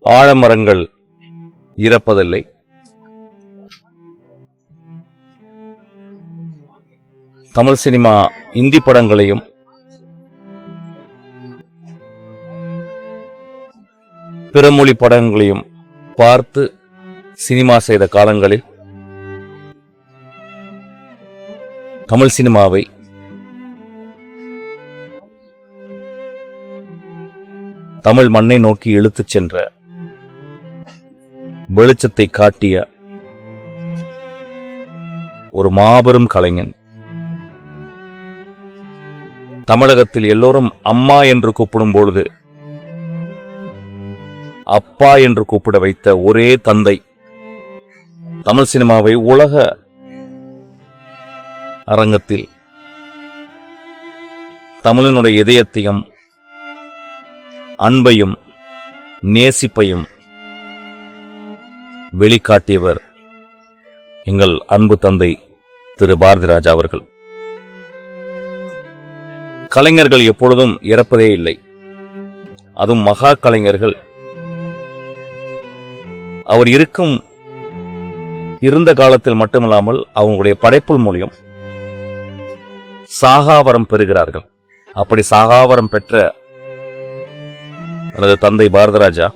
ஆழமரங்கள் இறப்பதில்லை. Tamil cinema Hindi படங்களையும் பிற மொழி படங்களையும் பார்த்து சினிமா செய்த காலங்களில் தமிழ் சினிமாவை தமிழ் மண்ணை நோக்கி இழுத்துச் சென்ற வெளிச்சத்தை காட்டிய ஒரு மாபெரும் கலைஞன். தமிழகத்தில் எல்லோரும் அம்மா என்று கூப்பிடும் பொழுது அப்பா என்று கூப்பிட வைத்த ஒரே தந்தை, தமிழ் சினிமாவை உலக அரங்கத்தில் தமிழனுடைய இதயத்தையும் அன்பையும் நேசிப்பையும் வெளிக்காட்டியவர் எங்கள் அன்பு தந்தை திரு பாரதி ராஜா அவர்கள். கலைஞர்கள் எப்பொழுதும் இறப்பதே இல்லை. அதுவும் மகா கலைஞர்கள் அவர் இருந்த காலத்தில் மட்டுமில்லாமல் அவங்களுடைய படைப்பு மூலியம் சாகாவரம் பெறுகிறார்கள். அப்படி சாகாவரம் பெற்ற எனது தந்தை பாரதராஜா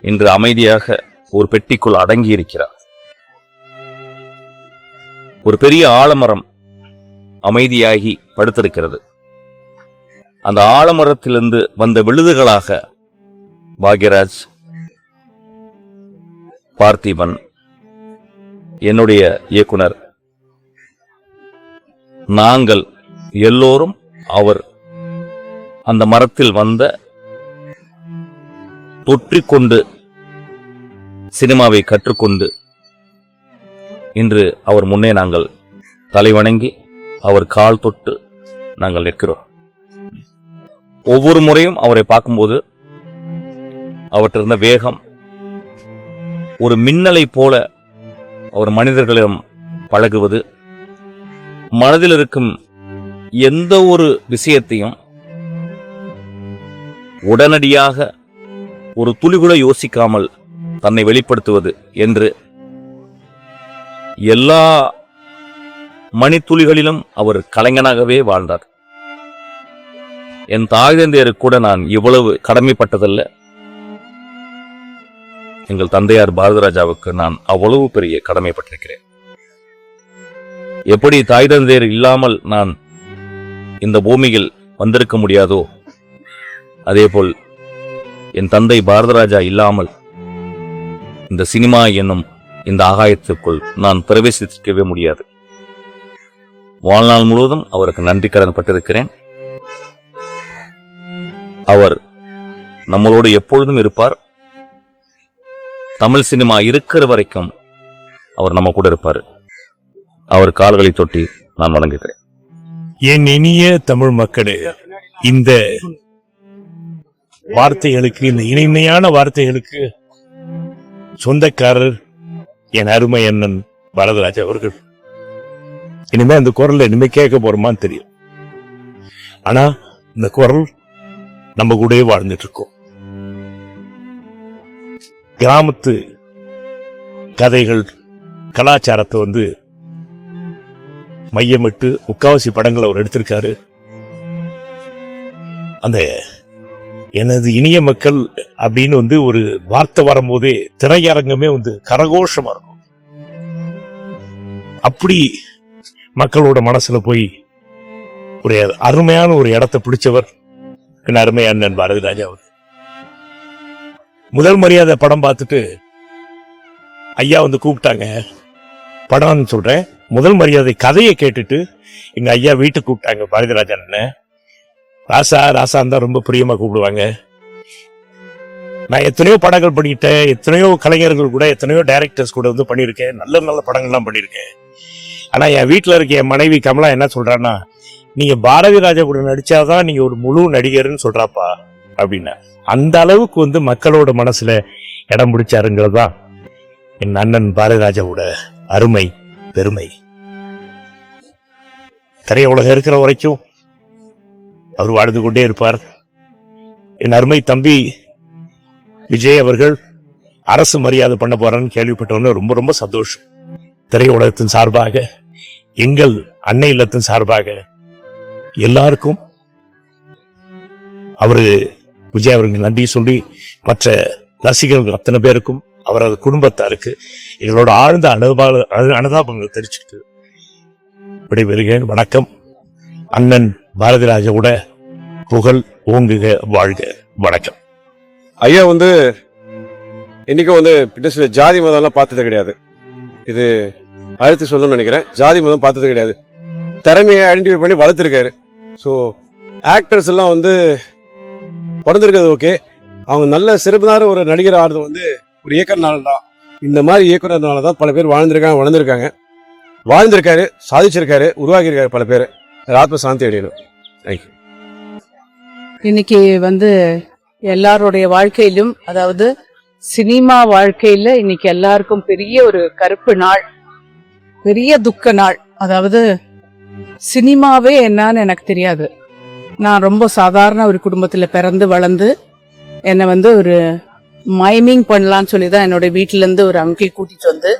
இன்று அமைதியாக ஒரு பெட்டிக்குள் அடங்கி இருக்கிறார். ஒரு பெரிய ஆலமரம் அமைதியாகி படுத்திருக்கிறது. அந்த ஆலமரத்திலிருந்து வந்த விழுதுகளாக பாக்யராஜ், பார்த்திபன், என்னுடைய இயக்குனர், நாங்கள் எல்லோரும் அவர் அந்த மரத்தில் வந்த தொற்றிக்கொண்டு சினிமாவை கற்றுக்கொண்டு இன்று அவர் முன்னே நாங்கள் தலைவணங்கி அவர் கால் தொட்டு நாங்கள் நிற்கிறோம். ஒவ்வொரு முறையும் அவரை பார்க்கும்போது அவற்றிருந்த வேகம், ஒரு மின்னலை போல அவர் மனிதர்களிடம் பழகுவது, மனதில் இருக்கும் எந்த ஒரு விஷயத்தையும் உடனடியாக ஒரு துளி கூட யோசிக்காமல் தன்னை வெளிப்படுத்துவது என்று எல்லா மணித்துளிகளிலும் அவர் கலைஞனாகவே வாழ்ந்தார். என் தாய் தந்தையருக்கு கூட நான் இவ்வளவு கடமைப்பட்டதல்ல. எங்கள் தந்தையார் பாரதிராஜாவுக்கு நான் அவ்வளவு பெரிய கடமைப்பட்டிருக்கிறேன். எப்படி தாய் தந்தையர் இல்லாமல் நான் இந்த பூமியில் வந்திருக்க முடியாதோ, அதேபோல் என் தந்தை பாரதராஜா இல்லாமல் இந்த சினிமா என்னும் இந்த ஆகாயத்திற்குள் நான் பிரவேசிக்கவே முடியாது. வாழ்நாள் முழுவதும் அவருக்கு நன்றி கடன் பட்டிருக்கிறேன். அவர் நம்மளோடு எப்பொழுதும் இருப்பார். தமிழ் சினிமா இருக்கிற வரைக்கும் அவர் நம்ம கூட இருப்பார். அவர் கால்களை தொட்டி நான் வணங்குகிறேன். என் இனிய தமிழ் மக்களே, இந்த வார்த்தைகளுக்கு, இந்த இனிமையான வார்த்தைகளுக்கு சொந்தக்காரர் என் அருமை அண்ணன் பாரதராஜா அவர்கள். இனிமே அந்த குரல் இனிமே கேட்க போறோமான்னு தெரியும். ஆனா இந்த குரல் நம்ம கூட வாழ்ந்துட்டு இருக்கோம். கிராமத்து கதைகள், கலாச்சாரத்தை மையமிட்டு முக்காவாசி படங்கள் அவர் எடுத்திருக்காரு. அந்த எனது இனிய மக்கள் அப்படின்னு ஒரு வார்த்தை வரும்போதே திரையரங்கமே கரகோஷமா இருக்கும். அப்படி மக்களோட மனசுல போய் ஒரு அருமையான ஒரு இடத்தை பிடிச்சவர் என் அருமை அண்ணன் பாரதிராஜா அவர். முதல் மரியாதை படம் பார்த்துட்டு ஐயா கூப்பிட்டாங்க. படம்னு சொல்றேன், முதல் மரியாதை கதையை கேட்டுட்டு எங்க ஐயா வீட்டுக்கு கூப்பிட்டாங்க. பாரதிராஜா அண்ணன் ராசா ராசான் தான் ரொம்ப பிரியமா கூப்பிடுவாங்க. நான் எத்தனையோ படங்கள் பண்ணிட்டேன், எத்தனையோ கலைஞர்கள் கூட, எத்தனையோ டைரக்டர்ஸ் கூட பண்ணியிருக்கேன், நல்ல நல்ல படங்கள்லாம் பண்ணியிருக்கேன். ஆனா என் வீட்டுல இருக்க என் மனைவி கமலா என்ன சொல்றான்னா, நீங்க பாரதி ராஜா கூட நடிச்சாதான் நீங்க ஒரு முழு நடிகர்னு சொல்றாப்பா அப்படின்னா. அந்த அளவுக்கு மக்களோட மனசுல இடம் பிடிச்சாருங்கிறதுதான் என் அண்ணன் பாரதி ராஜாவோட அருமை பெருமை. திரையுலகம் இருக்கிற வரைக்கும் அவர் வாழ்ந்து கொண்டே இருப்பார். என் அருமை தம்பி விஜய் அவர்கள் அரசு மரியாதை பண்ண போறான்னு கேள்விப்பட்டவொன்னு ரொம்ப ரொம்ப சந்தோஷம். திரையுலகத்தின் சார்பாக, எங்கள் அன்னை இல்லத்தின் சார்பாக எல்லாருக்கும் அவரு விஜய் அவர்கள் நன்றி சொல்லி, மற்ற ரசிகர்கள் அத்தனை பேருக்கும், அவரது குடும்பத்தாருக்கு எங்களோட ஆழ்ந்த அனுதாபங்கள் தெரிவிச்சுட்டு விடைபெறுகிறேன். வணக்கம். அண்ணன் பாரதி ராஜாவோட புகழ் ஓங்குக, வாழ்க. வணக்கம். ஐயா இன்னைக்கும் பின்னஸ்ல ஜாதி மதம்லாம் பார்த்தது கிடையாது. இது அழுத்தி சொல்லணும்னு நினைக்கிறேன். ஜாதி மதம் பார்த்தது கிடையாது. திறமையை ஐடென்டிஃபை பண்ணி வளர்த்துருக்காரு. ஸோ ஆக்டர்ஸ் எல்லாம் பிறந்திருக்கிறது ஓகே, அவங்க நல்ல சிறப்பான ஒரு நடிகர் ஆடுறது ஒரு இயக்கறனால தான். இந்த மாதிரி இயக்குறதுனால தான் பல பேர் வாழ்ந்திருக்காரு, சாதிச்சிருக்காரு, உருவாக்கியிருக்காரு பல பேர். ஆத்ம சாந்தி அடையணும். தேங்க்யூ. இன்னைக்கு எல்லாருடைய வாழ்க்கையிலும், அதாவது சினிமா வாழ்க்கையில இன்னைக்கு எல்லாருக்கும் பெரிய ஒரு கருப்பு நாள், பெரிய துக்க நாள். அதாவது சினிமாவே என்னன்னு எனக்கு தெரியாது. நான் ரொம்ப சாதாரண ஒரு குடும்பத்துல பிறந்து வளர்ந்து, என்னை ஒரு மைமிங் பண்ணலான்னு சொல்லிதான் என்னோட வீட்டுல இருந்து ஒரு அங்கிள் கூட்டிட்டு வந்து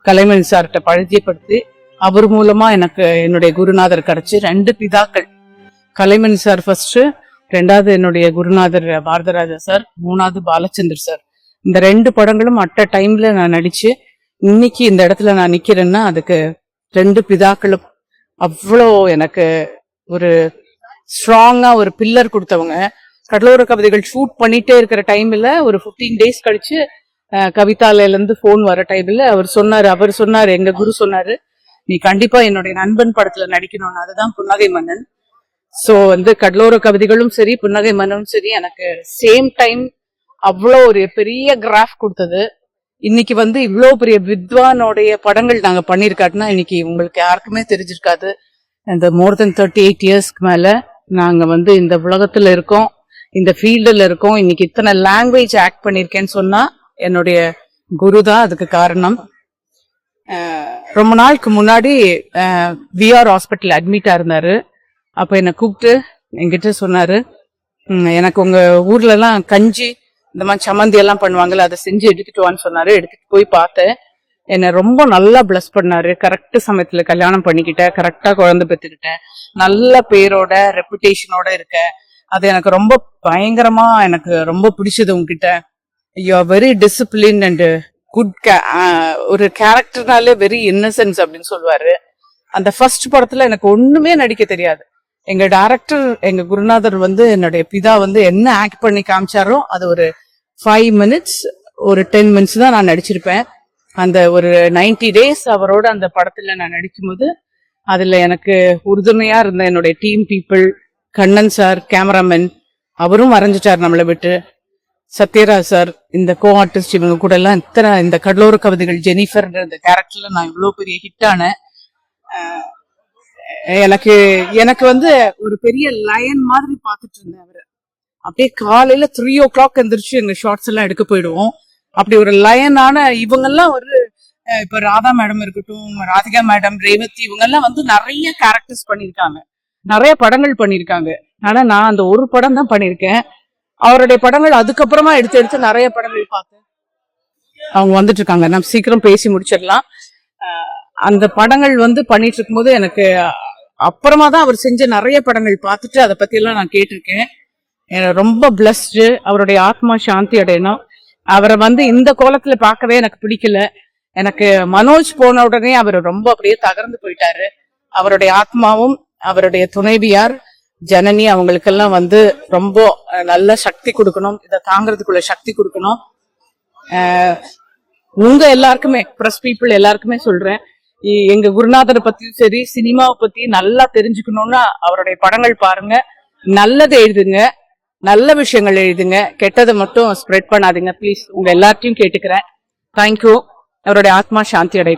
கலைமணி சார்கிட்ட பழகியப்படுத்தி, அவர் மூலமா எனக்கு என்னுடைய குருநாதர் கிடைச்சு 2 பிதாக்கள். கலைமணி சார் ஃபர்ஸ்ட், 2வது என்னுடைய குருநாதர் பாரதராஜா சார், 3வது பாலச்சந்தர் சார். இந்த 2 படங்களும் அட்ட டைம்ல நான் நடிச்சு இன்னைக்கு இந்த இடத்துல நான் நிக்கிறேன்னா அதுக்கு 2 பிதாக்களும் அவ்வளோ எனக்கு ஒரு ஸ்ட்ராங்கா ஒரு பில்லர் கொடுத்தவங்க. கடலோர கவிதைகள் ஷூட் பண்ணிட்டே இருக்கிற டைம்ல ஒரு 15 days கழிச்சு கவிதாலயில இருந்து போன் வர டைம்ல அவர் சொன்னாரு, எங்க குரு சொன்னாரு, நீ கண்டிப்பா என்னுடைய நண்பன் படத்துல நடிக்கணும்னு. அதுதான் புன்னகை மன்னன். சோ கடலோர கவிதைகளும் சரி, புன்னகை மன்னனும் சரி, எனக்கு சேம் டைம் அவ்வளோ ஒரு பெரிய கிராஃப் கொடுத்தது. இன்னைக்கு இவ்வளோ பெரிய வித்வானோடைய படங்கள் நாங்க பண்ணிருக்காட்டுனா இன்னைக்கு உங்களுக்கு யாருக்குமே தெரிஞ்சிருக்காது. இந்த மோர் தென் 38 இயர்ஸ்க்கு மேல நாங்க இந்த உலகத்துல இருக்கோம், இந்த ஃபீல்டுல இருக்கோம். இன்னைக்கு இத்தனை லாங்குவேஜ் ஆக்ட் பண்ணிருக்கேன்னு சொன்னா என்னுடைய குரு தான் அதுக்கு காரணம். ரொம்ப நாளுக்கு முன்னாடி விஆர் ஹாஸ்பிட்டல் அட்மிட்டா இருந்தாரு. அப்ப என்னை கூப்பிட்டு என்கிட்ட சொன்னாரு, எனக்கு உங்க ஊர்ல எல்லாம் கஞ்சி இந்த மாதிரி சம்மந்தி எல்லாம் பண்ணுவாங்கல்ல, அதை செஞ்சு எடுத்துட்டு வான்னு சொன்னாரு. எடுத்துட்டு போய் பார்த்தேன். என்னை ரொம்ப நல்லா பிளஸ் பண்ணாரு. கரெக்ட் சமயத்துல கல்யாணம் பண்ணிக்கிட்டேன், கரெக்டா குழந்தை பெற்றுக்கிட்டேன், நல்ல பேரோட ரெப்புடேஷனோட இருக்கேன். அது எனக்கு ரொம்ப பயங்கரமா எனக்கு ரொம்ப பிடிச்சது. உங்ககிட்ட you are very discipline and good, ஒரு கேரக்டர்னாலே வெரி இன்னசென்ஸ் அப்படின்னு சொல்லுவாரு. அந்த ஃபர்ஸ்ட் படத்துல எனக்கு ஒண்ணுமே நடிக்க தெரியாது. எங்க டைரக்டர், எங்க குருநாதர் என்னுடைய பிதா என்ன ஆக்ட் பண்ணி காமிச்சாரோ அது ஒரு 5 minutes, ஒரு 10 minutes தான் நான் நடிச்சிருப்பேன். அந்த ஒரு 90 days அவரோட அந்த படத்துல நான் நடிக்கும் போது அதுல எனக்கு உறுதுணையா இருந்த என்னுடைய team people, Kannan sir cameraman, அவரும் மறைஞ்சிட்டார் நம்மளை விட்டு, சத்யராஜ் சார், இந்த கோ ஆர்டிஸ்ட், இவங்க கூட எல்லாம் இந்த கடலோர கவிதைகள் ஜெனிஃபர் இந்த கேரக்டர்ல நான் இவ்வளவு பெரிய ஹிட் ஆனேன். எனக்கு ஒரு பெரிய லயன் மாதிரி பாத்துட்டு இருந்தேன். அவரு அப்படியே காலையில 3 o'clock எந்திரிச்சு எங்க ஷார்ட்ஸ் எல்லாம் எடுக்க போயிடுவோம். அப்படி ஒரு லயனான இவங்கெல்லாம் இப்ப ராதா மேடம் இருக்கட்டும், ராதிகா மேடம், ரேவதி, இவங்க எல்லாம் நிறைய கேரக்டர்ஸ் பண்ணிருக்காங்க, நிறைய படங்கள் பண்ணிருக்காங்க. ஆனா நான் அந்த ஒரு படம் தான் பண்ணிருக்கேன். அவருடைய படங்கள் அதுக்கப்புறமா எடுத்து நிறைய படங்கள் பார்த்தேன். அவங்க வந்துட்டு இருக்காங்க, நம்ம சீக்கிரம் பேசி முடிச்சிடலாம். அந்த படங்கள் பண்ணிட்டு இருக்கும்போது எனக்கு அப்புறமா தான் அவர் செஞ்ச நிறைய படங்கள் பார்த்துட்டு அதை பத்தி எல்லாம் நான் கேட்டிருக்கேன். எனக்கு ரொம்ப பிளஸ்டு. அவருடைய ஆத்மா சாந்தி அடையணும். அவரை இந்த கோலத்துல பார்க்கவே எனக்கு பிடிக்கல. எனக்கு மனோஜ் போன உடனே அவர் ரொம்ப அப்படியே தகர்ந்து போயிட்டாரு. அவருடைய ஆத்மாவும் அவருடைய துணைவியார் ஜனனி அவங்களுக்கெல்லாம் ரொம்ப நல்ல சக்தி கொடுக்கணும், இதை தாங்கிறதுக்குள்ள சக்தி கொடுக்கணும். உங்க எல்லாருக்குமே, பிரஸ் பீப்புள் எல்லாருக்குமே சொல்றேன், எங்க குருநாதரை பத்தியும் சரி, சினிமாவை பத்தி நல்லா தெரிஞ்சுக்கணும்னா அவருடைய படங்கள் பாருங்க, நல்லதை எழுதுங்க, நல்ல விஷயங்கள் எழுதுங்க, கெட்டதை மட்டும் ஸ்ப்ரெட் பண்ணாதீங்க ப்ளீஸ். உங்க எல்லாத்தையும் கேட்டுக்கிறேன். தேங்க்யூ. அவருடைய ஆத்மா சாந்தி அடை.